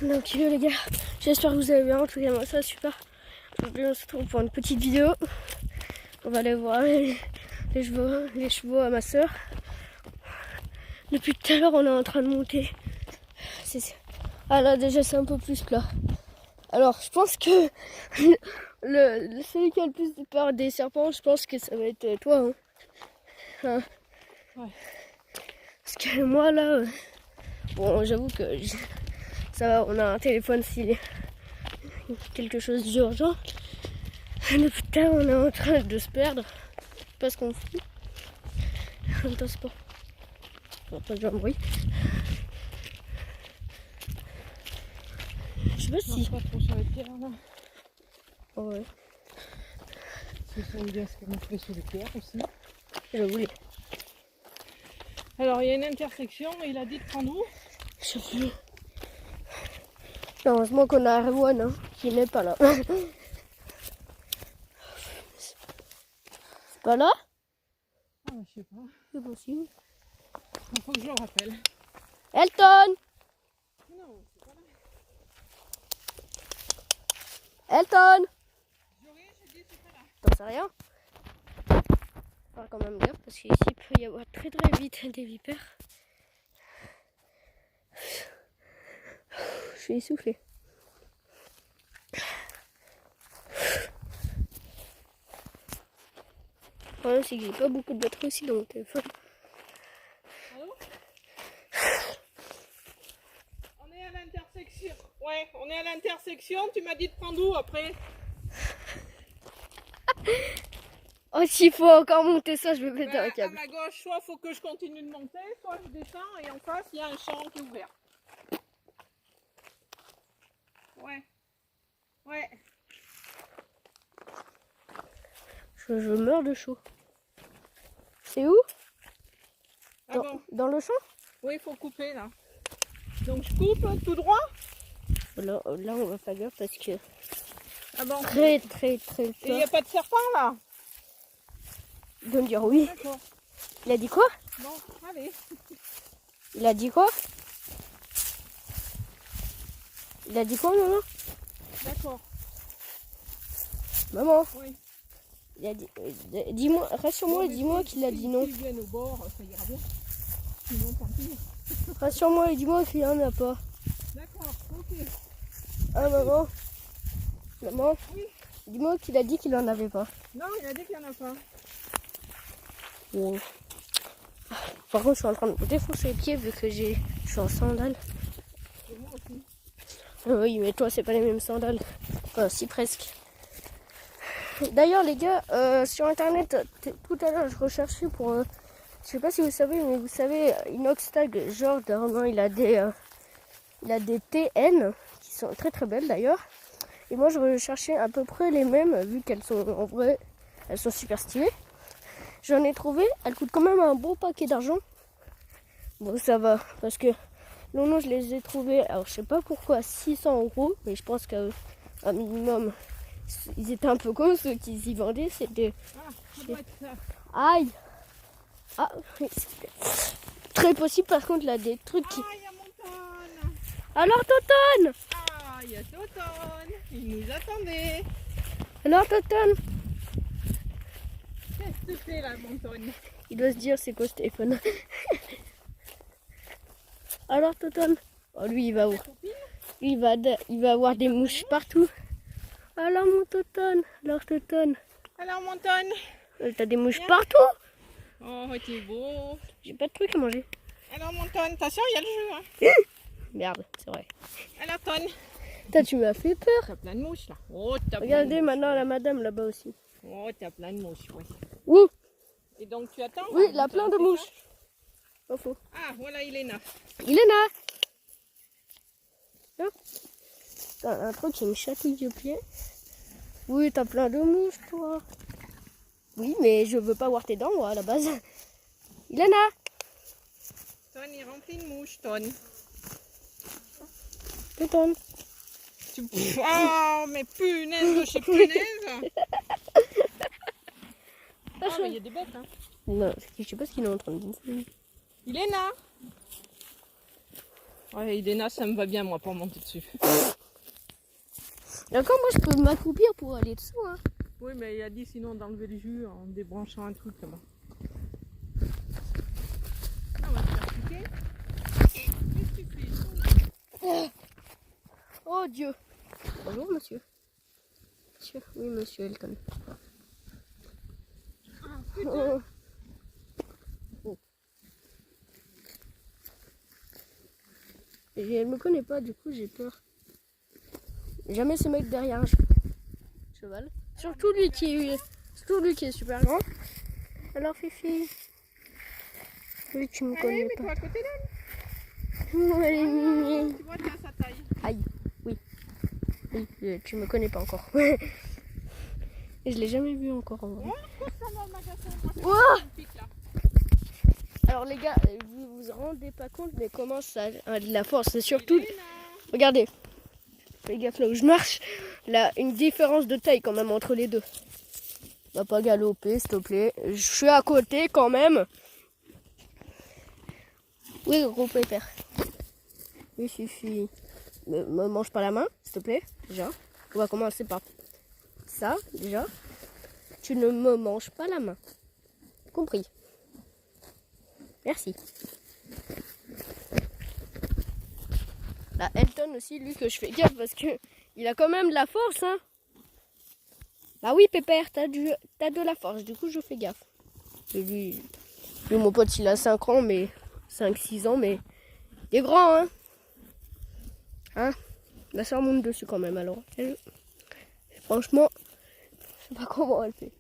Donc les gars, j'espère que vous allez bien. En tout cas moi ça va super. Aujourd'hui on se retrouve pour une petite vidéo. On va aller voir les chevaux à ma soeur. Depuis tout à l'heure on est en train de monter. Ah là déjà c'est un peu plus plat. Alors je pense que celui qui a le plus de peur des serpents, je pense que ça va être toi. Hein. Ouais. Parce que moi là, bon j'avoue que ça va, on a un téléphone s'il y a quelque chose d'urgent. Depuis tout à l'heure on est en train de se perdre. C'est pas ce qu'on fout. En même temps c'est pas. On va pas dire un bruit. Je sais pas si. Pas trop sur les pierres là. Oh ouais. Ce sont bien ce qu'on fait sur les pierres aussi. Je voulais. Alors il y a une intersection, mais il a dit de prendre où? Je sais plus. Heureusement qu'on a Erwan hein, qui n'est pas là. C'est pas là? Ah je sais pas. C'est possible. Il faut que je le rappelle. Elton! Non, c'est pas là. Elton! J'ai dit c'est pas là. T'en sais rien? Faut quand même dire parce qu'ici il peut y avoir très vite des vipères. Je suis essoufflée. Le problème c'est que j'ai pas beaucoup de batterie aussi dans mon téléphone. Allô? On est à l'intersection. Ouais, on est à l'intersection. Tu m'as dit de prendre où après? Oh s'il faut encore monter ça, je vais péter un À câble. ma gauche, soit il faut que je continue de monter, soit je descends et en face il y a un champ qui est ouvert. Ouais. Ouais. Je meurs de chaud. C'est où? Ah bon? Dans le champ? Oui, il faut couper là. Donc je coupe tout droit? Là on va faire gaffe parce que Ah bon? très Et il n'y a pas de serpent là? Il doit me dire oui. D'accord. Il a dit quoi? Bon, allez. Il a dit quoi? Il a dit quoi maman? D'accord. Maman, Oui. il a dit, dis-moi, rassure-moi et dis-moi qu'il a dit non. S'ils viennent au bord, ça ira bien. Sinon, tant pis. Rassure-moi et dis-moi qu'il n'y en a pas. D'accord, ok. Ah maman, maman, Oui. dis-moi qu'il a dit qu'il en avait pas. Non, il a dit qu'il n'y en a pas. Wow. Par contre, je suis en train de me défoncer les pieds vu que je suis en sandales. Et moi aussi. Oui, mais toi, c'est pas les mêmes sandales. Enfin, si presque. D'ailleurs, les gars, sur internet, tout à l'heure, je recherchais pour. Je sais pas si vous savez, mais vous savez, Inoxtag, genre, normalement, il a des TN qui sont très belles d'ailleurs. Et moi, je recherchais à peu près les mêmes, vu qu'elles sont en vrai, elles sont super stylées. J'en ai trouvé, elles coûtent quand même un bon paquet d'argent. Bon, ça va, parce que non, je les ai trouvées, alors je sais pas pourquoi, 600 €, mais je pense qu'un minimum, ils étaient un peu cons, ceux qui y vendaient, c'était... Ah, ça doit être ça. Aïe! Ah, c'est très possible, par contre, là, des trucs qui... Ah, il y a Montonne. Alors, Toton! Ah, il y a Toton. Il nous attendait. Alors, Toton! Qu'est-ce que tu fais là, Montonne? Il doit se dire, c'est quoi ce téléphone? Alors, Toton? Oh, lui, il va où? Lui, il va avoir des mouches partout. Alors, mon Toton? Alors, Toton? Alors, Montonne. T'as des mouches partout? Oh, t'es beau. J'ai pas de trucs à manger. Alors, Montonne, attention, il y a le jeu. Hein. Merde, c'est vrai. Alors, Tonne. Putain, tu m'as fait peur. T'as plein de mouches là. Oh, t'as plein de Regardez mouches. maintenant la madame là-bas aussi. Oh, t'as plein de mouches, oui. Ouh! Et donc, tu attends? Oui, là, il a plein de c'est mouches. ça? Pas faux. Ah, voilà, il est là. Il est là. Hein? T'as un truc qui me chatouille au pied. Oui, t'as plein de mouches, toi. Oui, mais je veux pas voir tes dents, moi, à la base. Il est là. Tonne, il est rempli de mouches, Tonne. Toton. Oh, mais punaise de chez punaise. Ah, mais il y a des bêtes, hein. Non, je sais pas ce qu'il est en train de dire. Il est là. Ouais, Elena, ça me va bien, moi, pour monter dessus. D'accord, moi je peux m'accroupir pour aller dessous. Hein. Oui, mais il a dit sinon d'enlever le jus en débranchant un truc là-bas. Ah, on va te faire piquer. Qu'est-ce que tu fais? Oh Dieu. Bonjour monsieur. Monsieur. Oui monsieur Elton. Ah, putain. Oh. Oh. Et elle me connaît pas, du coup j'ai peur. Jamais se mettre derrière un cheval. Surtout lui qui est super grand. Alors Fifi. Oui, tu me Allez, connais mets-toi pas. à côté d'elle. Oh, elle est mignonne. Tu vois, t'es à sa taille. Aïe, oui. Oui, tu me connais pas encore. Et je l'ai jamais vu encore en vrai. Oh, couche ça dans le magasin. Moi, c'est Ouah. une pique, là. Alors les gars, vous vous rendez pas compte mais comment ça a de la force. C'est surtout, Elena. regardez, fais gaffe là où je marche, là une différence de taille quand même entre les deux. Va pas galoper s'il te plaît. Je suis à côté quand même. Oui gros pépère. Oui Fifi. Me mange pas la main s'il te plaît. Déjà. On va commencer par ça déjà. Tu ne me manges pas la main. Compris. Merci. Là, Elton aussi, lui, que je fais gaffe parce que il a quand même de la force, hein. Bah oui, Pépère, t'as de la force, du coup, je fais gaffe. Et lui, mon pote, il a 5 ans, mais 5-6 ans, mais il est grand, hein. Hein. La soeur monte dessus quand même, alors. Franchement, je sais pas comment elle fait.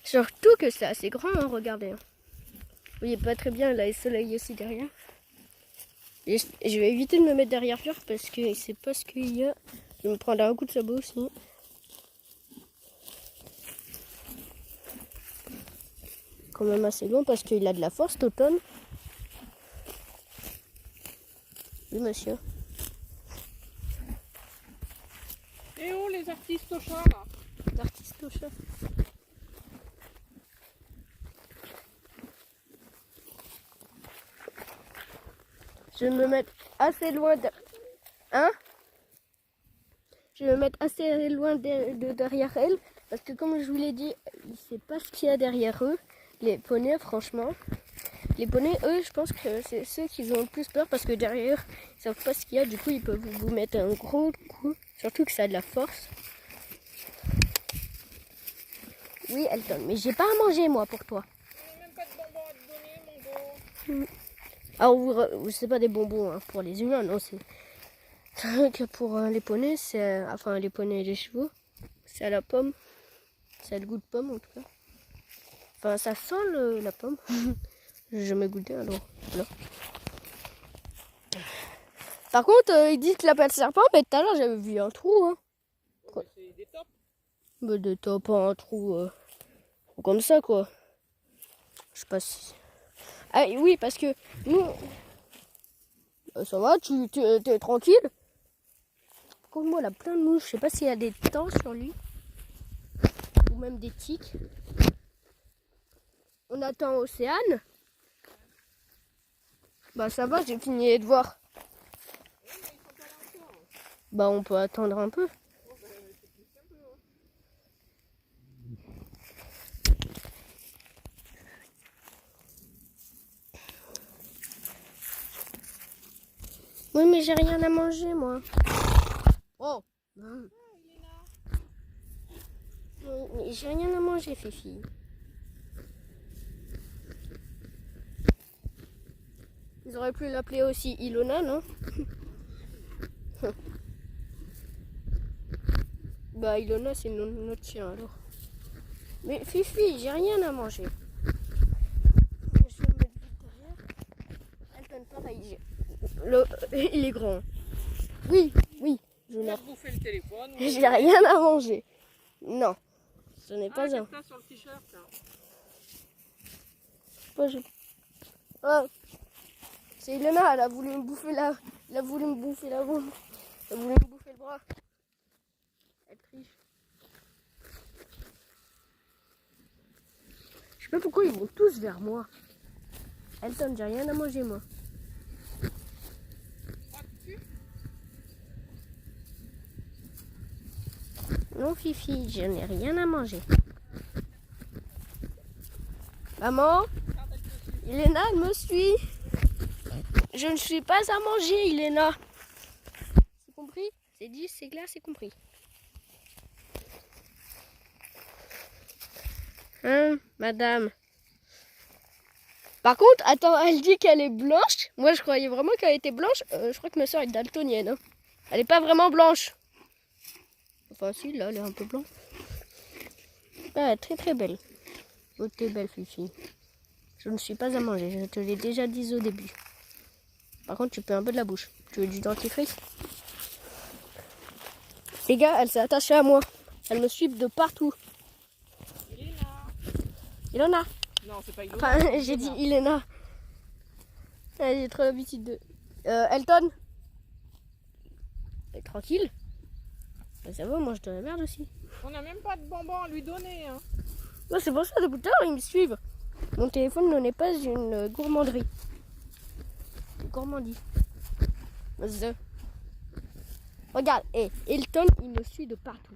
Surtout que c'est assez grand, hein, regardez. Vous voyez pas très bien, là, le soleil aussi derrière. Et je vais éviter de me mettre derrière Fleur parce que c'est pas ce qu'il y a. Je vais me prendre un coup de sabot aussi. Quand même assez long parce qu'il a de la force cet automne. Oui monsieur. Et oh, les artistes au chat, là. L'artiste au chat. Je vais me mettre assez loin de... Hein? Je vais me mettre assez loin de derrière elle. Parce que comme je vous l'ai dit, il ne sait pas ce qu'il y a derrière eux. Les poneys, franchement. Les poneys, eux, je pense que c'est ceux qui ont le plus peur. Parce que derrière, ils ne savent pas ce qu'il y a. Du coup, ils peuvent vous mettre un gros coup. Surtout que ça a de la force. Oui, Elton, mais j'ai pas à manger, moi, pour toi. Il n'y a même pas de bonbons à te donner, mon beau. Alors, c'est pas des bonbons hein, pour les humains, non, c'est que pour les poneys, c'est enfin les poneys et les chevaux, c'est à la pomme, c'est le goût de pomme en tout cas. Enfin, ça sent la pomme. J'ai jamais goûté alors. Voilà. Par contre, ils disent que l'appelle serpent, mais tout à l'heure j'avais vu un trou. Hein. Oh, c'est des tops. Mais de top, un trou comme ça quoi. Je sais pas si. Ah oui, parce que nous. Ça va, t'es tranquille? Comme moi, il a plein de mouches. Je sais pas s'il y a des dents sur lui. Ou même des tiques. On attend Océane. Bah ça va, j'ai fini les devoirs. Bah on peut attendre un peu. Oui, mais j'ai rien à manger, moi. Oh. Mais j'ai rien à manger, Fifi. Ils auraient pu l'appeler aussi Ilona, non? Bah Ilona, c'est notre chien, alors. Mais Fifi, j'ai rien à manger. Je vais me mettre vite derrière. Elton, pareil. Il est grand. Oui, oui. Je On n'ai a bouffé le téléphone. j'ai rien à manger. Non, ce n'est pas un. Qu'est-ce que t'as sur le t-shirt là? Pas je... Oh. C'est Ilona, elle a voulu me bouffer la... Elle a voulu me bouffer la bombe. Elle a voulu me bouffer le bras. Elle triche. Je sais pas pourquoi ils vont tous vers moi. Elton, j'ai rien à manger moi. Non, Fifi, je n'ai rien à manger. Maman, Iléna, elle me suit. Je ne suis pas à manger, Iléna. C'est compris? C'est dit, c'est clair, c'est compris. Hein, madame? Par contre, attends, elle dit qu'elle est blanche. Moi, je croyais vraiment qu'elle était blanche. Je crois que ma soeur est daltonienne. Hein. Elle n'est pas vraiment blanche. Enfin, si, là, elle est un peu blanche. Ah, très très belle. Oh, t'es belle, Fifi. Je ne suis pas à manger, je te l'ai déjà dit au début. Par contre, tu peux un peu de la bouche. Tu veux du dentifrice? Les gars, elle s'est attachée à moi. Elle me suit de partout. Ilona. Non, c'est pas Ilona. Enfin, j'ai dit Iléna. J'ai trop l'habitude de... Elton. Tranquille. Ben, ça va, moi je te la merde aussi. On n'a même pas de bonbons à lui donner. Hein. Ouais, c'est pour ça, depuis tout à l'heure, ils me suivent. Mon téléphone n'est pas une gourmanderie. Une gourmandise. Regarde, Elton, il me suit de partout.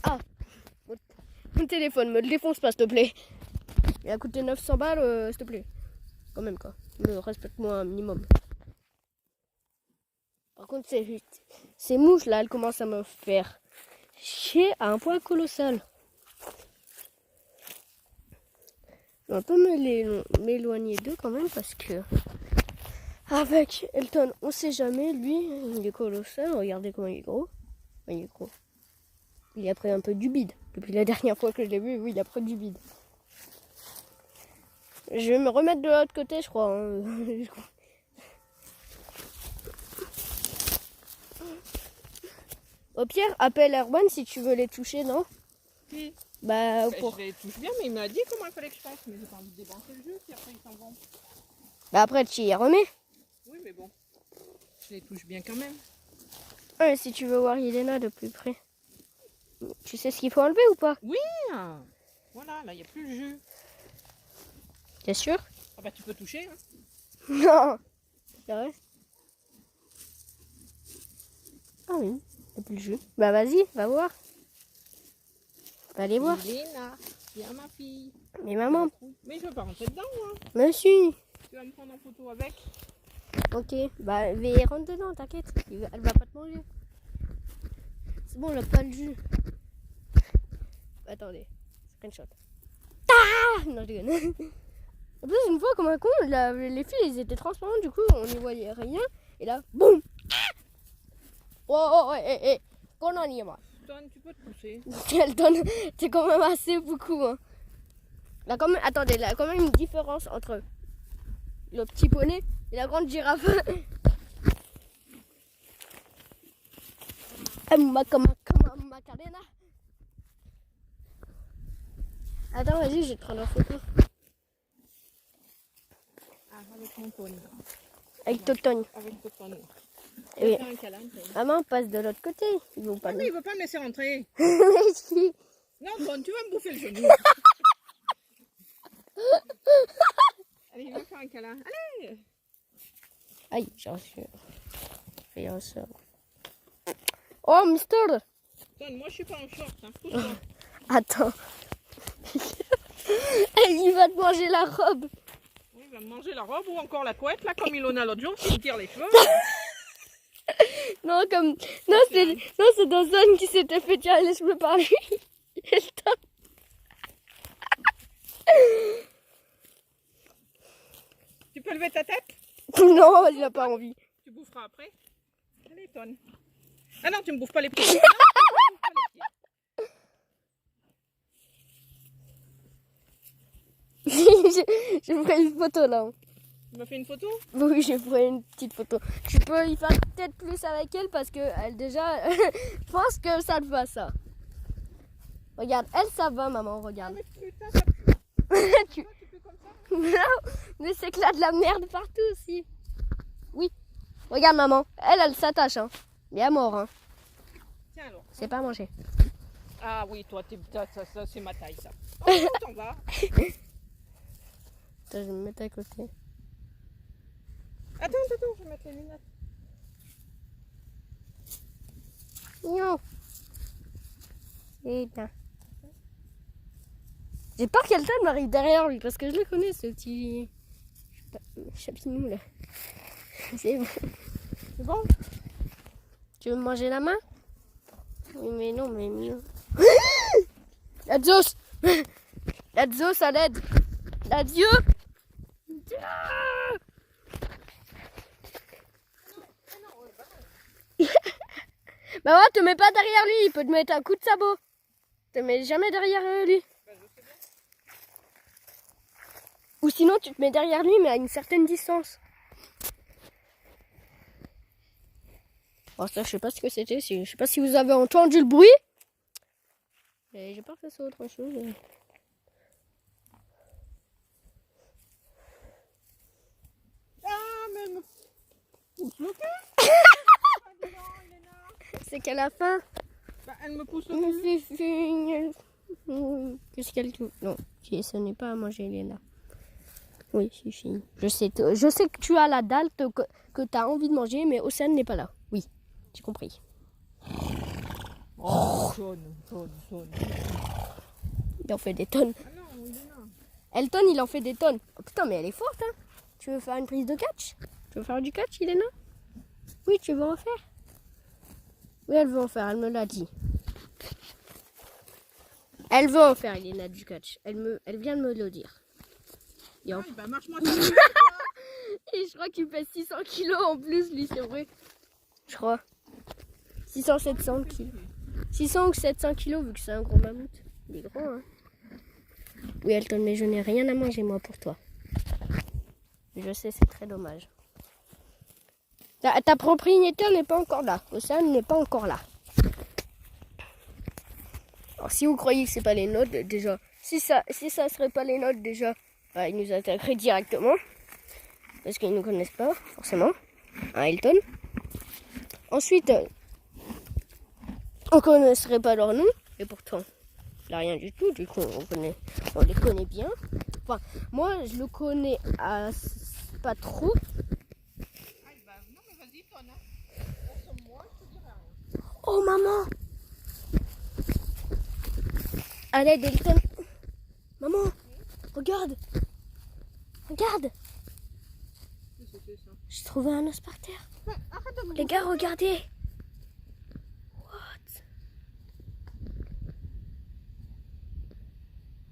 Ah, mon téléphone, me le défonce pas, s'il te plaît. Il a coûté 900 balles, s'il te plaît. Quand même, quoi. Respecte-moi un minimum. Par contre, ces mouches, là, elles commencent à me faire chier à un point colossal. On peut m'éloigner d'eux quand même parce que avec Elton, on sait jamais. Lui, il est colossal. Regardez comment il est gros. Il est gros. Il a pris un peu du bide. Depuis la dernière fois que je l'ai vu, oui, il a pris du bide. Je vais me remettre de l'autre côté, je crois. Hein. Au pire, appelle Erwan si tu veux les toucher, non? Oui. Bah, pour... Je les touche bien, mais il m'a dit comment il fallait que je fasse. Mais j'ai pas envie de débrancher le jeu, puis après ils s'en vont. Bah après, tu y remets. Oui, mais bon. Je les touche bien quand même. Ouais, si tu veux voir Iléna de plus près. Tu sais ce qu'il faut enlever ou pas? Oui. Voilà, là, il n'y a plus le jeu. T'es sûr? Ah bah tu peux toucher. Hein. Non. C'est vrai? Ah oui, il n'y a plus le jeu. Bah vas-y, va voir. Va aller voir. Iléna, viens ma fille. Mais maman. Mais je veux pas rentrer dedans, moi. Monsieur. Tu vas me prendre en photo avec. Ok, bah mais rentre dedans, t'inquiète. Elle va pas te manger. C'est bon, elle a pas le jus. Attendez, screenshot. Ah non, je déconne. En plus, une fois, comme un con, les fils, ils étaient transparents, du coup, on n'y voyait rien. Et là, boum. Oh, qu'on en y est, moi. Ton, tu peux te pousser. Elton, c'est quand même assez beaucoup. Hein. Là, quand même, attendez, il y a quand même une différence entre le petit poney et la grande girafe. Macarena. Attends, vas-y, je vais te prendre en photo. Ah, avec mon pony. Avec Toton. Avec ton pony. Oui. Un câlin, Maman, passe de l'autre côté. Ils vont pas ah, mais il veut pas me laisser rentrer. Si. Non, Ton, tu vas me bouffer le genou. Allez, viens faire un câlin. Allez. Aïe, j'ai reçu. Fais un sort. Oh, Mister. Ton, moi je suis pas en short. Hein. Pousse-toi. Attends. Il va te manger la robe. Oui, il va me manger la robe ou encore la couette, là, comme Ilona l'autre jour, qui me tire les cheveux. Non, comme... Non, c'est Dawson qui s'était fait tirer les cheveux par lui. Tu peux lever ta tête? Non, il n'a pas envie. Tu boufferas après. Allez, Ton. Ah non, tu me bouffes pas les pieds. Non, tu me bouffes pas les pieds. Je ferai une photo là. Tu m'as fait une photo? Oui, je ferai une petite photo. Tu peux y faire peut-être plus avec elle parce que elle déjà, je pense que ça te va ça. Regarde, elle ça va maman, Ah, regarde. mais putain, ça pue. Tu... Toi, tu peux comme ça? Non, mais c'est que là de la merde partout aussi. Oui, regarde maman, elle s'attache hein. Mais à mort hein. Tiens alors. C'est pas manger. Ah oui, toi, ça c'est ma taille, ça. Oh, t'en vas. Attends, je vais me mettre à côté. Attends, je vais mettre les lunettes. Non. Eh bien. J'ai peur qu'Elton m'arrive derrière lui parce que je le connais, ce petit chapinou là. C'est bon. C'est bon? Tu veux me manger la main? Oui, mais non, mais mieux. La Zeus! La Zeus à l'aide! La Dieu! Bah ouais, te mets pas derrière lui, il peut te mettre un coup de sabot. Te mets jamais derrière lui. Ou sinon tu te mets derrière lui mais à une certaine distance. Bon ça je sais pas ce que c'était, je sais pas si vous avez entendu le bruit. Et j'ai peur que ce soit autre chose. Ah mais me pousse le cul. C'est qu'à la fin. Bah, elle me pousse le cul. Qu'est-ce qu'elle tout? Non, ce n'est pas à manger, Elena. Oui, si. Je sais que tu as la dalle que tu as envie de manger, mais Océane n'est pas là. Oui, j'ai compris. Oh, tonne. Il en fait des tonnes. Ah non, Elena. Elton, il en fait des tonnes. Oh putain, mais elle est forte, hein. Tu veux faire une prise de catch? Tu veux faire du catch, Elena? Oui, tu veux en faire? Oui, elle veut en faire, elle me l'a dit. Elle veut en faire, Elena, du catch. Elle vient de me le dire. Et, Ah, bah, marche-moi sur le et je crois qu'il pèse 600 kilos en plus, lui, c'est vrai. Je crois. 600-700 kilos. 600 ou 700 kilos, vu que c'est un gros mammouth. Il est grand, hein. Oui, Elton, mais je n'ai rien à manger, moi, pour toi. Je sais, c'est très dommage. Ta propriétaire n'est pas encore là. Océane n'est pas encore là. Alors, si vous croyez que c'est pas les nôtres, déjà, si ça serait pas les nôtres, déjà, bah, ils nous attaqueraient directement. Parce qu'ils ne nous connaissent pas, forcément. Hein, Elton. Ensuite, on connaîtrait pas leur nom. Et pourtant, il n'y a rien du tout. Du coup, on les connaît bien. Enfin, moi, je le connais pas trop. Non mais vas-y, tonne. Moi, je te dirai rien. Oh, maman! À l'aide, Elton. Maman, regarde. Regarde. Qu'est-ce que c'est ça? J'ai trouvé un os par terre. Mais arrête de me Les gars, regardez. What?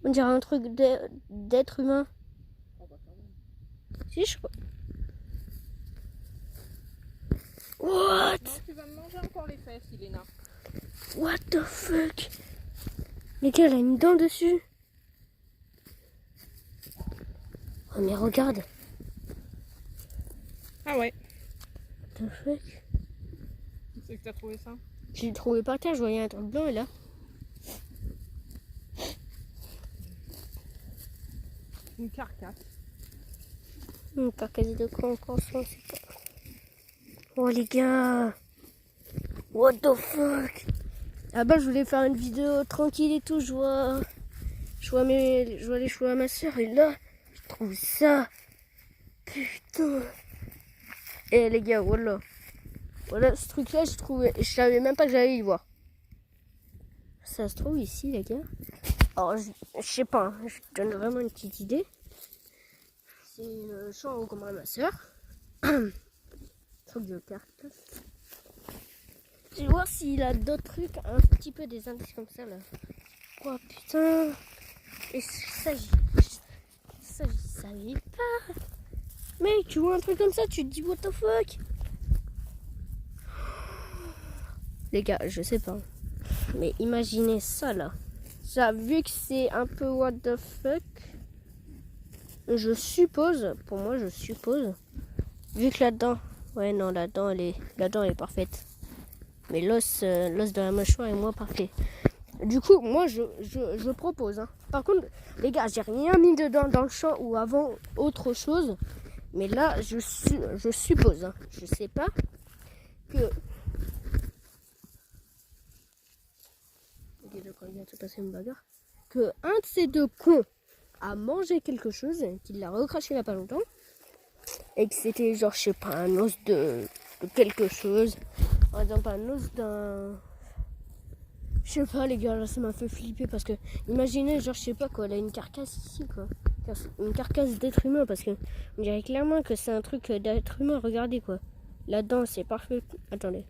On dirait un truc d'être humain. Oh, bah, quand même. Si, je crois. What? Non, tu vas me manger encore les fesses, Elena. What the fuck? Les gars, elle a une dent dessus. Oh, mais regarde. Ah ouais. What the fuck? C'est que t'as trouvé ça? J'ai trouvé par terre, je voyais un truc blanc et là. Une carcasse. Une carcasse de quoi encore, je sais pas. Oh les gars. What the fuck? Ah bah je voulais faire une vidéo tranquille et tout, je vois les cheveux à ma soeur et là, je trouve ça. Putain. Et les gars, voilà. Voilà ce truc là, je savais même pas que j'allais y voir. Ça se trouve ici les gars. Alors je sais pas, hein, je te donne vraiment une petite idée. C'est le champ où commence ma soeur. Truc de carcasse. Je vais voir s'il a d'autres trucs, un petit peu des indices comme ça là. Oh putain. Et ça j'y savais pas. Mec, tu vois un truc comme ça, tu te dis what the fuck. Les gars, je sais pas. Mais imaginez ça là. Ça, vu que c'est un peu what the fuck, je suppose, pour moi je suppose, vu que là-dedans, ouais non, la dent elle est parfaite. Mais l'os de la mâchoire est moins parfait. Du coup, moi je propose. Hein. Par contre, les gars, j'ai rien mis dedans dans le champ ou avant autre chose. Mais là, je suppose, hein, je sais pas, que... Ok, d'accord, il vient de se passer une bagarre. Que un de ces deux cons a mangé quelque chose, qu'il l'a recraché il n'y a pas longtemps. Et que c'était genre, je sais pas, un os de quelque chose. Par exemple, un os d'un... Je sais pas les gars, là ça m'a fait flipper parce que imaginez genre je sais pas quoi, elle a une carcasse ici quoi. Une carcasse d'être humain parce que on dirait clairement que c'est un truc d'être humain, regardez quoi. La dent c'est parfait. Attendez,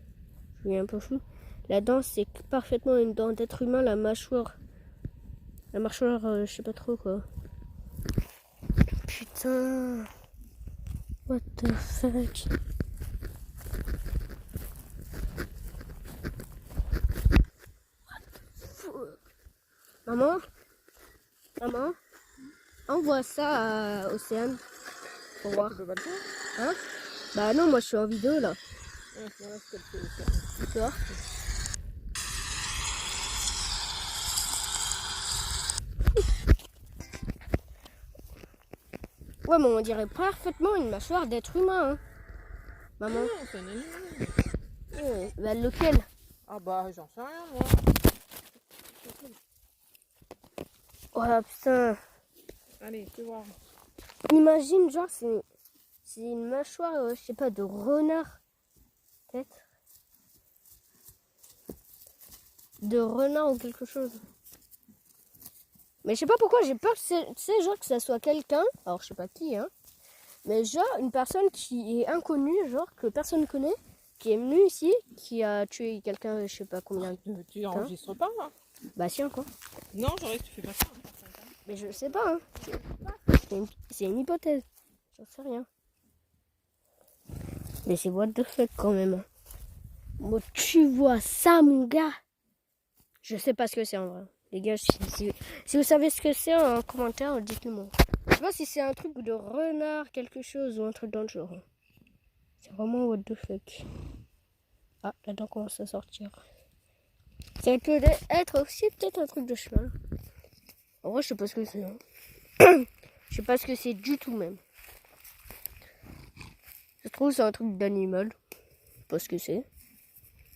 je suis un peu fou. La dent c'est parfaitement une dent d'être humain, la mâchoire. La mâchoire, je sais pas trop quoi. Putain. What the fuck. Maman, maman, envoie ça à Océane pour voir. Tu peux pas le faire. Hein? Bah non, moi je suis en vidéo là. Voilà ce qu'elle fait aussi. Tu vois? Ouais, mais on dirait parfaitement une mâchoire d'être humain. Hein. Maman. Non, c'est un animal. Bah lequel? Ah bah j'en sais rien moi. Oh putain. Allez, tu vois. Imagine, genre, c'est une mâchoire, je sais pas, de renard. Peut-être. De renard ou quelque chose. Mais je sais pas pourquoi j'ai peur que c'est genre que ça soit quelqu'un. Alors je sais pas qui, hein. Mais genre une personne qui est inconnue, genre que personne connaît, qui est venue ici, qui a tué quelqu'un, je sais pas combien. Tu enregistres pas là? Bah si encore. Non, j'aurais que tu fais pas ça. Mais je sais pas, hein. C'est une hypothèse. J'en sais rien. Mais c'est what the fuck quand même. Moi, tu vois ça, mon gars. Je sais pas ce que c'est en vrai. Les gars, si vous savez ce que c'est en commentaire, dites-le moi. Je sais pas si c'est un truc de renard, quelque chose, ou un truc dans le genre. C'est vraiment what the fuck. Ah, la dent commence à sortir. Ça peut être aussi peut-être un truc de cheval. En vrai, je sais pas ce que c'est. Hein. Je sais pas ce que c'est du tout même. Je trouve que c'est un truc d'animal. Je sais pas ce que c'est.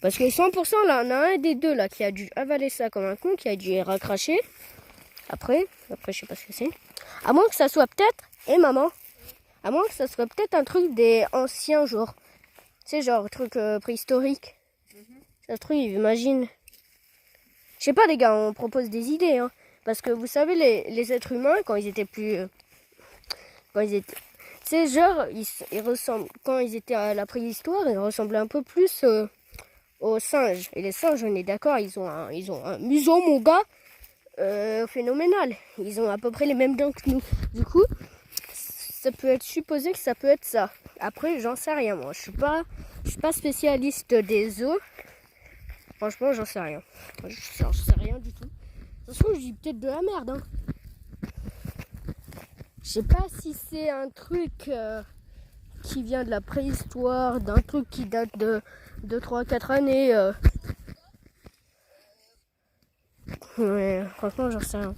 Parce que 100% là, on a un des deux là qui a dû avaler ça comme un con, qui a dû recracher. Après, je sais pas ce que c'est. À moins que ça soit peut-être, maman, à moins que ça soit peut-être un truc des anciens genre. Tu sais, genre truc préhistorique. Ça se trouve, imagine. Je sais pas les gars, on propose des idées. Hein. Parce que vous savez, les êtres humains, quand ils étaient plus... quand ils étaient... Tu sais, genre, ils ressemblent... Quand ils étaient à la préhistoire, ils ressemblaient un peu plus... aux singes. Et les singes, on est d'accord, ils ont un museau, mon gars, phénoménal. Ils ont à peu près les mêmes dents que nous. Du coup, ça peut être supposé que ça peut être ça. Après, j'en sais rien, moi. Je suis pas spécialiste des os. Franchement, j'en sais rien. J'en sais rien du tout. De toute façon, je dis peut-être de la merde. Hein. Je sais pas si c'est un truc qui vient de la préhistoire, d'un truc qui date de 3-4 années. Ouais, franchement, j'en sais rien.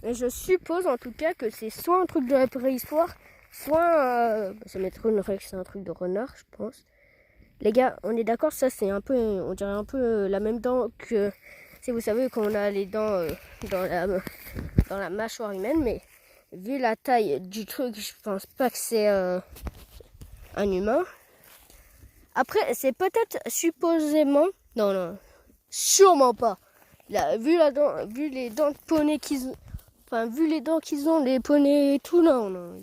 Mais je suppose en tout cas que c'est soit un truc de la préhistoire, soit ça m'étonnerait que c'est un truc de renard, je pense. Les gars, on est d'accord, ça c'est un peu, on dirait un peu la même dent que, si vous savez qu'on a les dents dans la mâchoire humaine, mais vu la taille du truc, je pense pas que c'est un humain. Après, c'est peut-être supposément, non, sûrement pas. Là, vu les dents de poney qu'ils ont, enfin vu les dents qu'ils ont, les poneys et tout, non,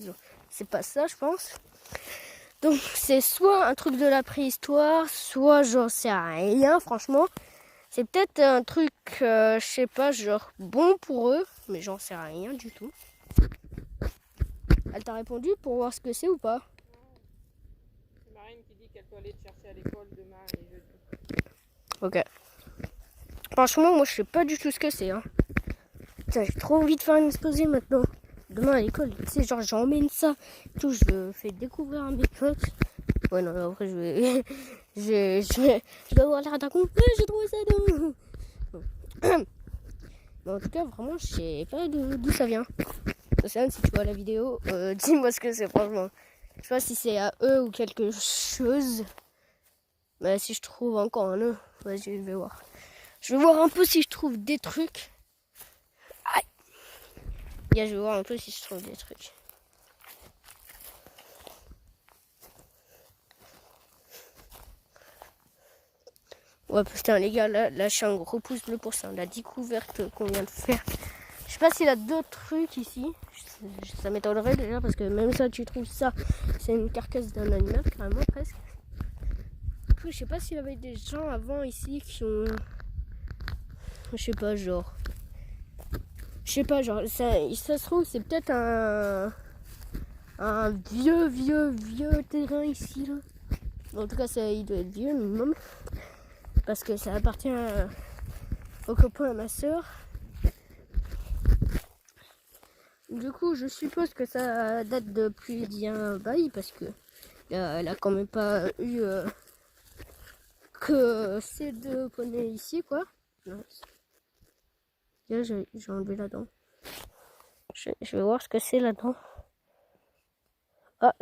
c'est pas ça, je pense. Donc c'est soit un truc de la préhistoire, soit j'en sais rien, franchement. C'est peut-être un truc, je sais pas, genre bon pour eux, mais j'en sais rien du tout. Elle t'a répondu pour voir ce que c'est ou pas? C'est Marine qui dit qu'elle peut aller te chercher à l'école demain et jeudi. Ok. Franchement, moi je sais pas du tout ce que c'est. Hein. Putain, j'ai trop envie de faire une exposé maintenant. Demain à l'école, tu sais, genre j'emmène ça. Tout, je fais découvrir à mes potes. Ouais, non, après je vais. je vais avoir l'air d'un con. J'ai trouvé ça de. Mais en tout cas, vraiment, je sais pas d'où ça vient. Océane, si tu vois la vidéo, dis-moi ce que c'est, franchement. Je sais pas si c'est à eux ou quelque chose. Mais si je trouve encore un œuf, vas-y, je vais voir. Je vais voir un peu si je trouve des trucs. Aïe. Yeah, je vais voir un peu si je trouve des trucs. Ouais, putain, les gars, là, je suis un gros pouce bleu pour ça. La découverte qu'on vient de faire. Je sais pas s'il y a d'autres trucs ici. Ça m'étonnerait déjà, parce que même ça, tu trouves ça, c'est une carcasse d'un animal, carrément, presque. Du coup, je sais pas s'il y avait des gens avant ici qui ont... Je sais pas, genre... ça se trouve, c'est peut-être un vieux terrain ici, là. En tout cas, il doit être vieux, minimum. Parce que ça appartient au copain à ma soeur. Du coup, je suppose que ça date de plus d'un bail, parce que elle a quand même pas eu que ces deux poneys ici, quoi. Non. Là, j'ai enlevé la dent. Je vais voir ce que c'est là-dedans. Ah,